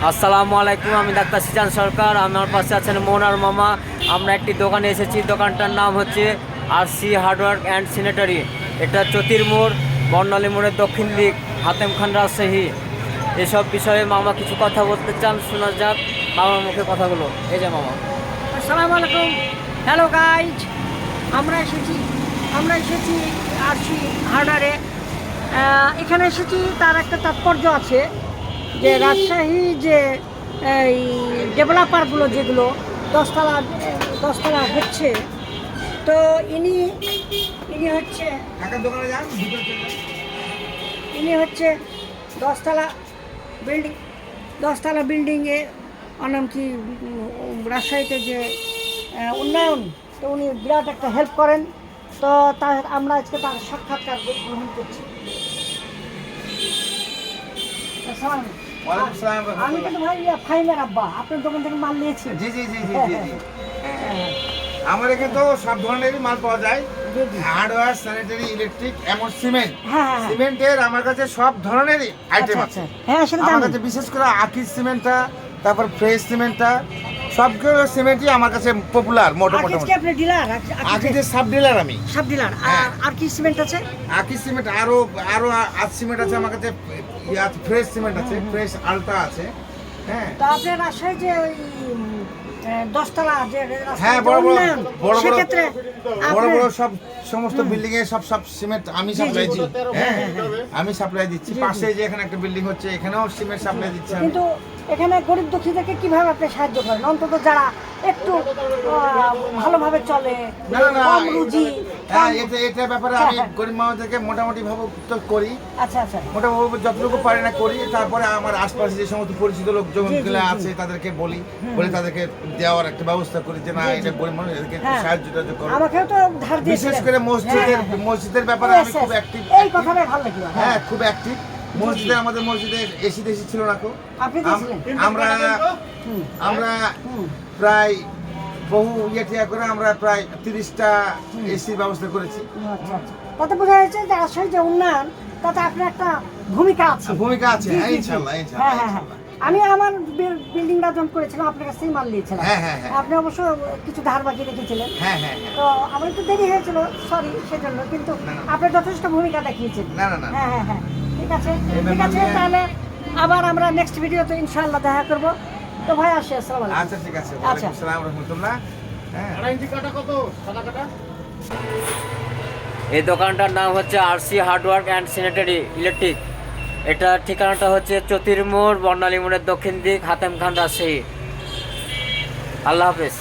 আসসালামু আলাইকুম, আমি ডাক্তার সিজান সরকার। আমার পাশে আছেন মোনার মামা। আমরা একটি দোকানে এসেছি, দোকানটার নাম হচ্ছে আরসি হার্ডওয়ার্ক অ্যান্ড স্যানিটারি। এটা চতির মোড়, বর্ণালী মোড়ের দক্ষিণ দিক, হাতেম খান, রাজশাহী। এসব বিষয়ে মামা কিছু কথা বলতে চান, শোনা যাক মামার মুখে কথাগুলো। এই যে মামা। আসসালামু আলাইকুম, হ্যালো গাইজ। আমরা এসেছি আরসি হার্ডওয়ারে। এখানে এসেছি, তার একটা তাৎপর্য আছে যে রাজশাহী যে এই ডেভেলপারগুলো যেগুলো দশতলা হচ্ছে, তো ইনি হচ্ছে দশতলা বিল্ডিংয়ে নাম কি রাজশাহীতে যে উন্নয়ন, তো উনি বিরাট একটা হেল্প করেন। তো আমরা আজকে তার সাক্ষাৎকার গ্রহণ করছি। আমি কিন্তু ভাই ফাইমের আব্বা, আপনার দোকান থেকে মাল নিয়েছি। জি। আমার এখানে তো সব ধরনেরই মাল পাওয়া যায়, হার্ডওয়্যার, স্যানিটারি, ইলেকট্রিক, এমন সিমেন্ট। সিমেন্টের আমার কাছে সব ধরনেরই আইটেম আছে। হ্যাঁ, সেটা আমার কাছে বিশেষ করে আকিজ সিমেন্টটা, তারপর ফ্রেশ সিমেন্টটা, সবগুলো সিমেন্টই আমার কাছে পপুলার। মোটামুটি আপনি ডিলার? আকিজের সাব ডিলার আমি। Sub dealer. আর কি সিমেন্ট আছে? আকিজ সিমেন্ট আরো আজ সিমেন্ট আছে আমার কাছে, ফ্রেশ সিমেন্ট আছে, ফ্রেশ আলটা আছে। হ্যাঁ, তো আপনার রাজশাহী যে ওই দশতলা যে হ্যাঁ, বড় সেক্ষেত্রে সব সমস্ত বিল্ডিং এ সব সিমেন্ট আমি সাপ্লাই দিই। হ্যাঁ, আমি সাপ্লাই দিচ্ছি। পাশে যে এখানে একটা বিল্ডিং হচ্ছে, এখানেও সিমেন্ট সাপ্লাই দিচ্ছি। কিন্তু এখানে গরিব দুঃখীদেরকে কিভাবে আপনি সাহায্য করেন, অন্তত যারা একটু ভালোভাবে চলে, কম রুজি? হ্যাঁ, এটা ব্যাপারে আমি গরিব মানুষদেরকে মোটামুটি ভাবে উত্তর করি। আচ্ছা, মোটামুটি যতটুকু পারি না করি। তারপরে আমার আশপাশে যে সমস্ত পরিচিত লোকজন আছে তাদেরকে বলে তাদেরকে দেওয়ার একটা ব্যবস্থা করি, যে না, এটা গরিব মানুষ, এদেরকে সাহায্য করো। আমাকেও তো ধার দিয়েছিলেন। বিশেষ করে মসজিদের ব্যাপারে আমি খুব অ্যাক্টিভ। এই কথাটাই ভালো লাগলো। হ্যাঁ, খুব অ্যাক্টিভ। আমাদের মসজিদে এসি ছিল না। আমরা প্রায় বহু ইয়ে করে আমরা প্রায় 30টা এসির ব্যবস্থা করেছি। তাতে বোঝা যাচ্ছে যে আসলে যে উন্নয়ন, তাতে আপনার একটা ভূমিকা আছে। হ্যাঁ, ইনশাআল্লাহ। আমি আমার বিল্ডিংটা যখন করেছিলাম আপনার কাছ থেকে মাল নিয়েছিলাম। আপনি অবশ্য কিছু ধার বাকি রেখেছিলেন। তো আমার একটু দেরি হয়েছিল, সরি সেজন্য, কিন্তু আপনি যথেষ্ট ভূমিকা দেখিয়েছেন। হ্যাঁ, ঠিক আছে। তাহলে আবার আমরা নেক্সট ভিডিওতে ইনশাআল্লাহ দেখা করব। তো ভাই আসি, আসসালামু আলাইকুম। আচ্ছা, ঠিক আছে। ওয়ালাইকুম আসসালাম ওয়া রাহমাতুল্লাহ। এই দোকানটার নাম হচ্ছে RC hard work and sanitary electric. এটা ঠিকানাটা হচ্ছে চতির মোড়, বর্ণালী মোড়ের দক্ষিণ দিক, হাতেম খান, রাজশাহী। আল্লাহ হাফেজ।